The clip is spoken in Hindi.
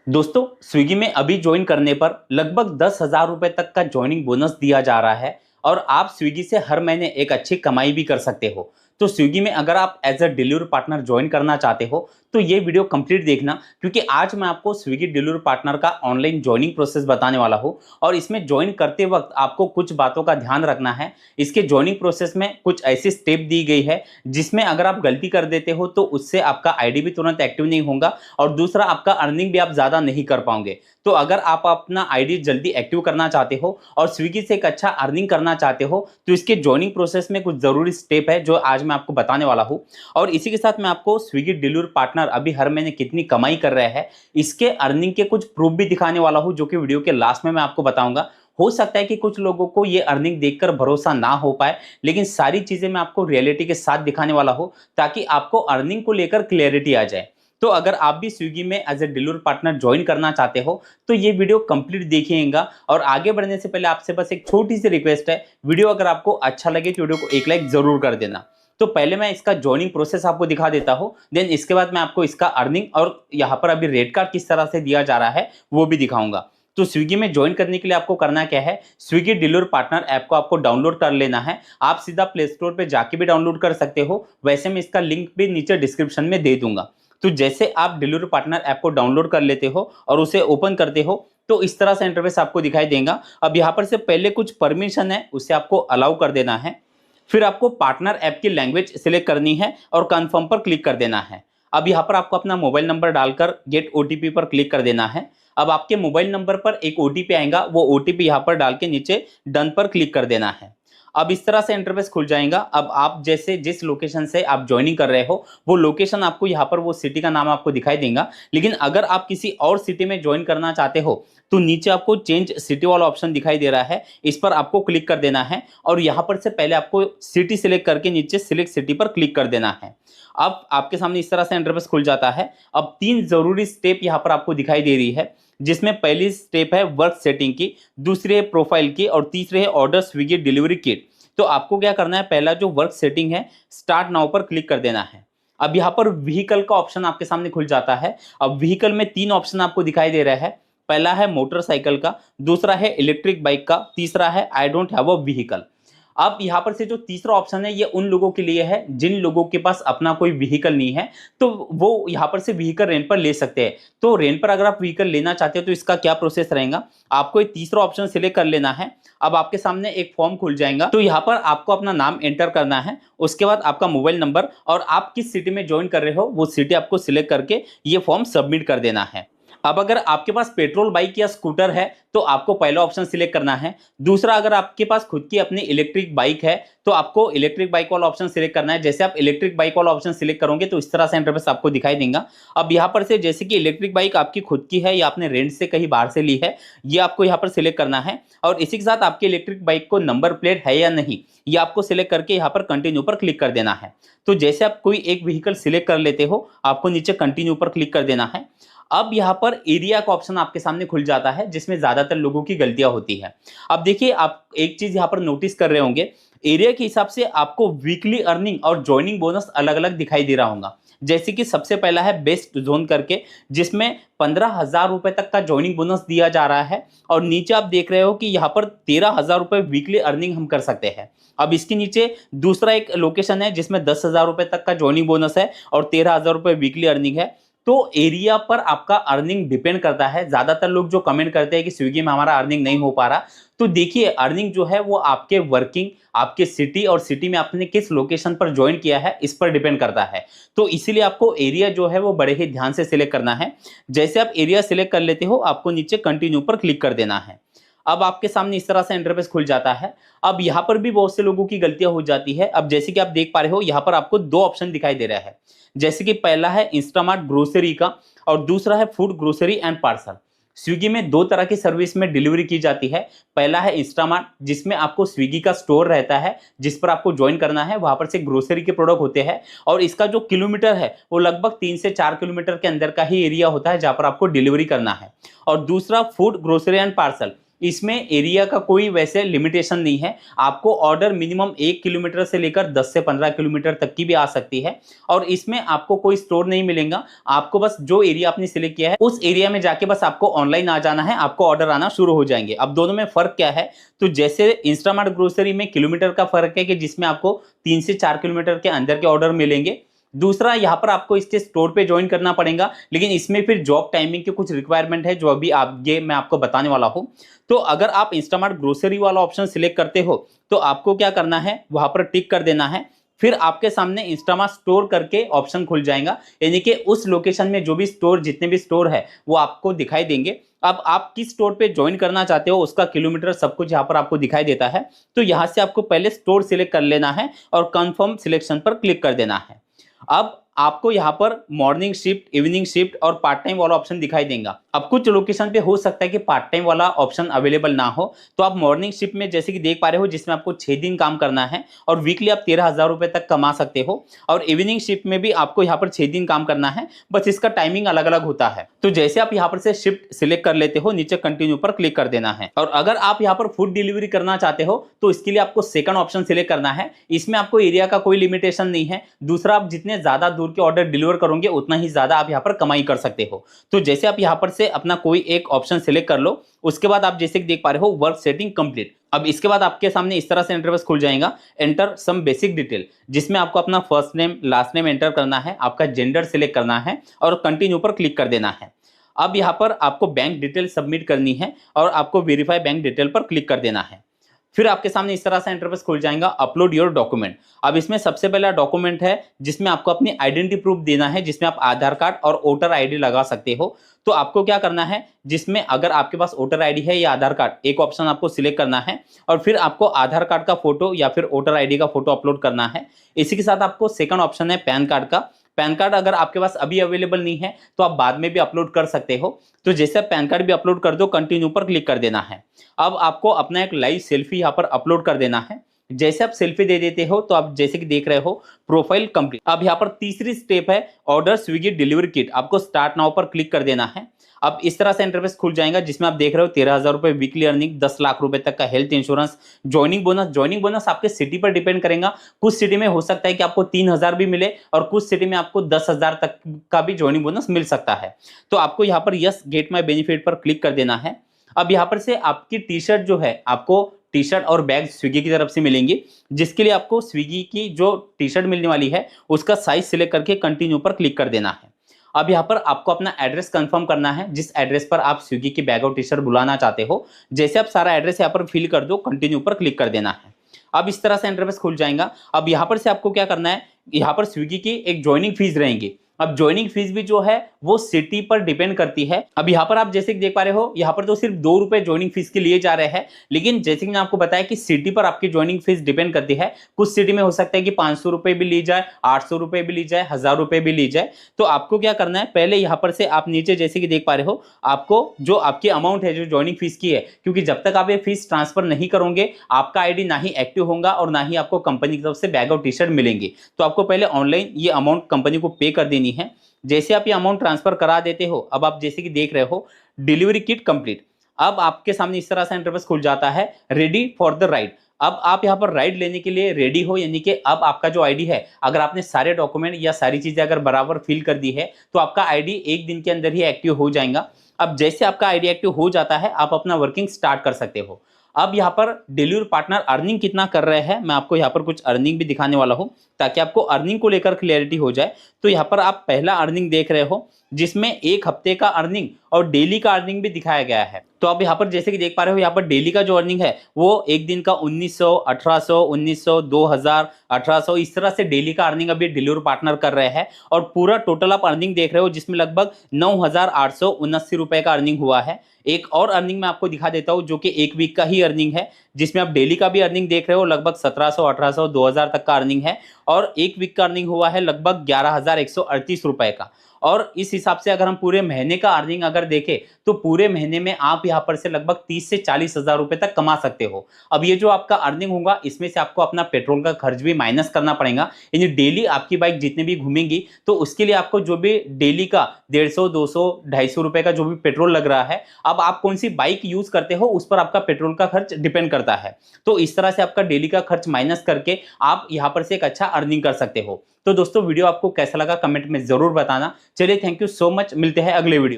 दोस्तों, स्विगी में अभी ज्वाइन करने पर लगभग 10,000 रुपए तक का ज्वाइनिंग बोनस दिया जा रहा है और आप स्विगी से हर महीने एक अच्छी कमाई भी कर सकते हो। तो स्विगी में अगर आप as a delivery partner join करना चाहते हो तो ये वीडियो कंप्लीट देखना, क्योंकि आज मैं आपको स्विगी डिलीवरी पार्टनर का ऑनलाइन ज्वाइनिंग प्रोसेस बताने वाला हूँ और इसमें ज्वाइन करते वक्त आपको कुछ बातों का ध्यान रखना है। इसके ज्वाइनिंग प्रोसेस में कुछ ऐसी स्टेप दी गई है जिसमें अगर आप गलती कर देते हो तो उससे आपका आईडी भी तुरंत एक्टिव नहीं होगा और दूसरा आपका अर्निंग भी आप ज्यादा नहीं कर पाओगे। तो अगर आप अपना आईडी जल्दी एक्टिव करना चाहते हो और स्विगी से एक अच्छा अर्निंग करना चाहते हो तो इसके ज्वाइनिंग प्रोसेस में कुछ जरूरी स्टेप है जो आज मैं आपको बताने वाला हूं। और इसी के साथ मैं आपको स्विगी डिलीवरी पार्टनर अभी हर महीने कितनी कमाई कर रहे हैं इसके अर्निंग के कुछ प्रूफ भी दिखाने वाला हूं, जो कि वीडियो के लास्ट में मैं आपको बताऊंगा। हो सकता है कि कुछ लोगों को ये अर्निंग देखकर भरोसा ना हो पाए, लेकिन सारी चीजें मैं आपको रियलिटी के साथ दिखाने वाला हूं ताकि आपको अर्निंग को लेकर क्लैरिटी आ जाए। तो अगर आप भी स्विगी में as a delivery partner join करना चाहते हो तो ये वीडियो कंप्लीट देखिएगा। और आगे बढ़ने से पहले आपसे बस एक छोटी सी रिक्वेस्ट है, वीडियो अगर आपको अच्छा लगे तो वीडियो को एक लाइक जरूर कर देना। तो पहले मैं इसका ज्वाइनिंग प्रोसेस आपको दिखा देता हूं, देन इसके बाद मैं आपको इसका अर्निंग और यहाँ पर अभी रेट कार्ड किस तरह से दिया जा रहा है वो भी दिखाऊंगा। तो स्विगी में ज्वाइन करने के लिए आपको करना क्या है, स्विगी डिलीवरी पार्टनर ऐप को आपको डाउनलोड कर लेना है। आप सीधा प्ले स्टोर पे जाके भी डाउनलोड कर सकते हो, वैसे मैं इसका लिंक भी नीचे डिस्क्रिप्शन में दे दूंगा। तो जैसे आप डिलीवरी पार्टनर ऐप को डाउनलोड कर लेते हो और उसे ओपन करते हो तो इस तरह से इंटरफेस आपको दिखाई देगा। अब यहाँ पर से पहले कुछ परमिशन है उसे आपको अलाउ कर देना है। फिर आपको पार्टनर ऐप की लैंग्वेज सिलेक्ट करनी है और कंफर्म पर क्लिक कर देना है। अब यहाँ पर आपको अपना मोबाइल नंबर डालकर गेट ओटीपी पर क्लिक कर देना है। अब आपके मोबाइल नंबर पर एक ओटीपी आएगा, वो ओटीपी यहाँ पर डाल के नीचे डन पर क्लिक कर देना है। अब इस तरह से इंटरफेस खुल जाएगा। अब आप जैसे जिस लोकेशन से आप ज्वाइनिंग कर रहे हो वो लोकेशन आपको यहाँ पर वो सिटी का नाम आपको दिखाई देगा। लेकिन अगर आप किसी और सिटी में ज्वाइन करना चाहते हो तो नीचे आपको चेंज सिटी वाला ऑप्शन दिखाई दे रहा है, इस पर आपको क्लिक कर देना है और यहाँ पर से पहले आपको सिटी सिलेक्ट करके नीचे सिलेक्ट सिटी पर क्लिक कर देना है। अब आपके सामने इस तरह से इंटरफेस खुल जाता है। अब तीन जरूरी स्टेप यहाँ पर आपको दिखाई दे रही है, जिसमें पहली स्टेप है वर्क सेटिंग की, दूसरी है प्रोफाइल की और तीसरी है ऑर्डर स्विगी डिलीवरी किट। तो आपको क्या करना है, पहला जो वर्क सेटिंग है स्टार्ट नाउ पर क्लिक कर देना है। अब यहाँ पर व्हीकल का ऑप्शन आपके सामने खुल जाता है। अब व्हीकल में तीन ऑप्शन आपको दिखाई दे रहा है। पहला है मोटरसाइकिल का, दूसरा है इलेक्ट्रिक बाइक का, तीसरा है I don't have a vehicle. अब यहाँ पर से जो तीसरा ऑप्शन है ये उन लोगों के लिए है जिन लोगों के पास अपना कोई व्हीकल नहीं है, तो वो यहाँ पर से व्हीकल रेंट पर ले सकते हैं। तो रेंट पर अगर आप व्हीकल लेना चाहते हो तो इसका क्या प्रोसेस रहेगा, आपको ये तीसरा ऑप्शन सिलेक्ट कर लेना है। अब आपके सामने एक फॉर्म खुल जाएगा, तो यहाँ पर आपको अपना नाम एंटर करना है, उसके बाद आपका मोबाइल नंबर और आप किस सिटी में ज्वाइन कर रहे हो वो सिटी आपको सिलेक्ट करके ये फॉर्म सबमिट कर देना है। अब अगर आपके पास पेट्रोल बाइक या स्कूटर है तो आपको पहला ऑप्शन सिलेक्ट करना है। दूसरा, अगर आपके पास खुद की अपनी इलेक्ट्रिक बाइक है तो आपको इलेक्ट्रिक बाइक वाला ऑप्शन सिलेक्ट करना है। जैसे आप इलेक्ट्रिक बाइक वाला ऑप्शन सिलेक्ट करोगे तो इस तरह से इंटरफेस आपको दिखाई देगा। अब यहाँ पर से जैसे कि इलेक्ट्रिक बाइक आपकी खुद की है या आपने रेंट से कहीं बाहर से ली है, ये आपको यहाँ पर सिलेक्ट करना है। और इसी के साथ आपकी इलेक्ट्रिक बाइक को नंबर प्लेट है या नहीं ये आपको सिलेक्ट करके यहाँ पर कंटिन्यू पर क्लिक कर देना है। तो जैसे आप कोई एक व्हीकल सिलेक्ट कर लेते हो आपको नीचे कंटिन्यू पर क्लिक कर देना है। अब यहाँ पर एरिया का ऑप्शन आपके सामने खुल जाता है, जिसमें ज्यादातर लोगों की गलतियां होती है। अब देखिए, आप एक चीज यहाँ पर नोटिस कर रहे होंगे, एरिया के हिसाब से आपको वीकली अर्निंग और ज्वाइनिंग बोनस अलग अलग दिखाई दे रहा होगा। जैसे कि सबसे पहला है बेस्ट जोन करके, जिसमें 15,000 रुपए तक का ज्वाइनिंग बोनस दिया जा रहा है और नीचे आप देख रहे हो कि यहाँ पर 13,000 रुपए वीकली अर्निंग हम कर सकते हैं। अब इसके नीचे दूसरा एक लोकेशन है जिसमें 10,000 रुपए तक का ज्वाइनिंग बोनस है और 13,000 रुपए वीकली अर्निंग है। तो एरिया पर आपका अर्निंग डिपेंड करता है। ज्यादातर लोग जो कमेंट करते हैं कि स्विगी में हमारा अर्निंग नहीं हो पा रहा, तो देखिए अर्निंग जो है वो आपके वर्किंग, आपके सिटी और सिटी में आपने किस लोकेशन पर ज्वाइन किया है इस पर डिपेंड करता है। तो इसीलिए आपको एरिया जो है वो बड़े ही ध्यान से सिलेक्ट करना है। जैसे आप एरिया सिलेक्ट कर लेते हो आपको नीचे कंटिन्यू पर क्लिक कर देना है। अब आपके सामने इस तरह से इंटरफेस खुल जाता है। अब यहाँ पर भी बहुत से लोगों की गलतियां हो जाती है। अब जैसे कि आप देख पा रहे हो यहाँ पर आपको दो ऑप्शन दिखाई दे रहा है। जैसे कि पहला है इंस्टामार्ट ग्रोसरी का और दूसरा है food grocery and parcel. Swiggy में दो तरह की सर्विस में डिलीवरी की जाती है। पहला है इंस्टामार्ट, जिसमें आपको स्विगी का स्टोर रहता है जिस पर आपको ज्वाइन करना है, वहां पर से ग्रोसरी के प्रोडक्ट होते हैं और इसका जो किलोमीटर है वो लगभग 3 से 4 किलोमीटर के अंदर का ही एरिया होता है जहां पर आपको डिलीवरी करना है। और दूसरा फूड ग्रोसरी एंड पार्सल, इसमें एरिया का कोई वैसे लिमिटेशन नहीं है। आपको ऑर्डर मिनिमम 1 किलोमीटर से लेकर 10 से 15 किलोमीटर तक की भी आ सकती है। और इसमें आपको कोई स्टोर नहीं मिलेगा, आपको बस जो एरिया आपने सिलेक्ट किया है उस एरिया में जाके बस आपको ऑनलाइन आ जाना है, आपको ऑर्डर आना शुरू हो जाएंगे। अब दोनों में फर्क क्या है, तो जैसे इंस्टामार्ट ग्रोसरी में किलोमीटर का फर्क है कि जिसमें आपको 3 से 4 किलोमीटर के अंदर के ऑर्डर मिलेंगे। दूसरा, यहाँ पर आपको इसके स्टोर पे ज्वाइन करना पड़ेगा, लेकिन इसमें फिर जॉब टाइमिंग के कुछ रिक्वायरमेंट है जो अभी आगे मैं आपको बताने वाला हूँ। तो अगर आप इंस्टामार्ट ग्रोसरी वाला ऑप्शन सिलेक्ट करते हो तो आपको क्या करना है, वहां पर टिक कर देना है। फिर आपके सामने इंस्टामार्ट स्टोर करके ऑप्शन खुल जाएगा, यानी कि उस लोकेशन में जो भी स्टोर, जितने भी स्टोर है वो आपको दिखाई देंगे। अब आप किस स्टोर पे ज्वाइन करना चाहते हो उसका किलोमीटर सब कुछ यहाँ पर आपको दिखाई देता है। तो यहाँ से आपको पहले स्टोर सिलेक्ट कर लेना है और कंफर्म सिलेक्शन पर क्लिक कर देना है। अब आपको यहाँ पर मॉर्निंग शिफ्ट, इवनिंग शिफ्ट और पार्ट टाइम वाला ऑप्शन दिखाई देगा। अब कुछ लोकेशन पे हो सकता है कि पार्ट टाइम वाला ऑप्शन अवेलेबल ना हो, तो आप मॉर्निंग शिफ्ट में जैसे कि देख पा रहे हो जिसमें आपको 6 दिन काम करना है और वीकली आप 13,000 रुपए तक कमा सकते हो। और इवनिंग शिफ्ट में भी आपको यहाँ पर 6 दिन काम करना है, बस इसका टाइमिंग अलग अलग होता है। तो जैसे आप यहाँ पर से शिफ्ट सिलेक्ट कर लेते हो, नीचे कंटिन्यू पर क्लिक कर देना है। और अगर आप यहाँ पर फूड डिलीवरी करना चाहते हो तो इसके लिए आपको सेकंड ऑप्शन सिलेक्ट करना है। इसमें आपको एरिया का कोई लिमिटेशन नहीं है। दूसरा, आप जितने ज्यादा दूर के ऑर्डर डिलीवर करोगे उतना ही ज्यादा आप यहाँ पर कमाई कर सकते हो। तो जैसे आप यहाँ पर से अपना कोई एक ऑप्शन सिलेक्ट कर लो, उसके बाद आप जैसे देख पा रहे हो वर्क सेटिंग कंप्लीट। अब इसके बाद आपके सामने इस तरह से इंटरफेस खुल जाएगा, एंटर सम बेसिक डिटेल, जिसमें आपको अपना first name last name enter करना है, आपका जेंडर सिलेक्ट करना है और कंटिन्यू पर क्लिक कर देना है। अब यहाँ पर आपको बैंक डिटेल सबमिट करनी है और आपको वेरीफाई बैंक डिटेल पर क्लिक कर देना है। फिर आपके सामने इस तरह से इंटरफेस खुल जाएगा, अपलोड योर डॉक्यूमेंट। अब इसमें सबसे पहला डॉक्यूमेंट है जिसमें आपको अपनी आइडेंटिटी प्रूफ देना है, जिसमें आप आधार कार्ड और वोटर आईडी लगा सकते हो। तो आपको क्या करना है, जिसमें अगर आपके पास वोटर आईडी है या आधार कार्ड, एक ऑप्शन आपको सिलेक्ट करना है और फिर आपको आधार कार्ड का फोटो या फिर वोटर आईडी का फोटो अपलोड करना है। इसी के साथ आपको सेकंड ऑप्शन है पैन कार्ड का। पैन कार्ड अगर आपके पास अभी अवेलेबल नहीं है तो आप बाद में भी अपलोड कर सकते हो। तो जैसे आप पैन कार्ड भी अपलोड कर दो, कंटिन्यू पर क्लिक कर देना है। अब आपको अपना एक लाइव सेल्फी यहाँ पर अपलोड कर देना है। जैसे आप सेल्फी दे देते हो तो आप जैसे कि देख रहे हो प्रोफाइल कंप्लीट। अब यहाँ पर तीसरी स्टेप है ऑर्डर स्विगी डिलीवरी किट, आपको स्टार्ट नाउ पर क्लिक कर देना है। अब इस तरह से इंटरफेस खुल जाएगा जिसमें आप देख रहे हो 13,000 रुपए वीकली अर्निंग, 10 लाख रुपए तक का health insurance, joining bonus. Joining bonus आपके सिटी पर डिपेंड करेगा। कुछ सिटी में हो सकता है कि आपको 3,000 भी मिले और कुछ सिटी में आपको 10,000 तक का भी ज्वाइनिंग बोनस मिल सकता है। तो आपको यहाँ पर यस गेट माई बेनिफिट पर क्लिक कर देना है। अब यहाँ पर से आपकी टी शर्ट जो है, आपको टी शर्ट और बैग स्विगी की तरफ से मिलेंगी, जिसके लिए आपको स्विगी की जो टी शर्ट मिलने वाली है उसका साइज सिलेक्ट करके कंटिन्यू पर क्लिक कर देना है। अब यहाँ पर आपको अपना एड्रेस कंफर्म करना है, जिस एड्रेस पर आप स्विगी की बैग और टी शर्ट बुलाना चाहते हो। जैसे आप सारा एड्रेस यहाँ पर फिल कर दो, कंटिन्यू पर क्लिक कर देना है। अब इस तरह से इंटरफेस खुल जाएगा। अब यहाँ पर से आपको क्या करना है, यहाँ पर स्विगी की एक ज्वाइनिंग फीस रहेंगी। अब ज्वाइनिंग फीस भी जो है वो सिटी पर डिपेंड करती है। अब यहाँ पर आप जैसे देख पा रहे हो, यहाँ पर तो सिर्फ 2 रुपए ज्वाइनिंग फीस के लिए जा रहे हैं, लेकिन जैसे कि मैंने आपको बताया कि सिटी पर आपकी ज्वाइनिंग फीस डिपेंड करती है। कुछ सिटी में हो सकता है कि 500 रुपए भी ली जाए, 800 रुपए भी ली जाए, 1000 रुपए भी ली जाए। तो आपको क्या करना है, पहले यहाँ पर से आप नीचे जैसे कि देख पा रहे हो, आपको जो आपकी अमाउंट है जो ज्वाइनिंग फीस की है, क्योंकि जब तक आप ये फीस ट्रांसफर नहीं करोगे आपका आईडी ना ही एक्टिव होगा और ना ही आपको कंपनी की तरफ से बैग और टी शर्ट मिलेंगे। तो आपको पहले ऑनलाइन ये अमाउंट कंपनी को पे कर देनी है। जैसे आप ये अमाउंट ट्रांसफर करा देते हो, अब आप जैसे कि देख रहे हो डिलीवरी किट कंप्लीट। अब आपके सामने इस तरह से इंटरफेस खुल जाता है, रेडी फॉर द राइड। अब आप यहाँ पर राइड लेने के लिए रेडी हो, यानी कि अब आपका जो आईडी है, अगर आपने सारे डॉक्यूमेंट या सारी चीजें अगर बराबर फिल कर दी है तो आपका आईडी 1 दिन के अंदर ही एक्टिव हो जाएगा। अब जैसे आपका आईडी एक्टिव हो जाता है, आप अपना वर्किंग स्टार्ट कर सकते हो। अब यहाँ पर डिलीवरी पार्टनर अर्निंग कितना कर रहे हैं, मैं आपको यहाँ पर कुछ अर्निंग भी दिखाने वाला हूँ ताकि आपको अर्निंग को लेकर क्लियरिटी हो जाए। तो यहाँ पर आप पहला अर्निंग देख रहे हो, जिसमें 1 हफ्ते का अर्निंग और डेली का अर्निंग भी दिखाया गया है। तो आप यहाँ पर जैसे कि देख पा रहे हो, यहाँ पर डेली का जो अर्निंग है वो एक दिन का 1900, 1800, 1900, 2000, 1800, इस तरह से डेली का अर्निंग अभी डिलीवरी पार्टनर कर रहे हैं। और पूरा टोटल आप अर्निंग देख रहे हो, जिसमें लगभग 9,879 रुपए का अर्निंग हुआ है। एक और अर्निंग मैं आपको दिखा देता हूं जो कि 1 वीक का ही अर्निंग है, जिसमें आप डेली का भी अर्निंग देख रहे हो, लगभग 1700, 1800, 2000 तक का अर्निंग है। और एक वीक का अर्निंग हुआ है लगभग 11,138 रुपए का। और इस हिसाब से अगर हम पूरे महीने का अर्निंग अगर देखें तो पूरे महीने में आप यहाँ पर से लगभग 30 से 40 हजार रुपए तक कमा सकते हो। अब ये जो आपका अर्निंग होगा इसमें से आपको अपना पेट्रोल का खर्च भी माइनस करना पड़ेगा, यानी डेली आपकी बाइक जितने भी घूमेंगी तो उसके लिए आपको जो भी डेली का 150, 200, 250 रुपए का जो भी पेट्रोल लग रहा है, अब आप कौन सी बाइक यूज करते हो उस पर आपका पेट्रोल का खर्च डिपेंड करता है। तो इस तरह से आपका डेली का खर्च माइनस करके आप यहाँ पर से एक अच्छा अर्निंग कर सकते हो। तो दोस्तों वीडियो आपको कैसा लगा कमेंट में जरूर बताना। चलिए थैंक यू सो मच, मिलते हैं अगले वीडियो।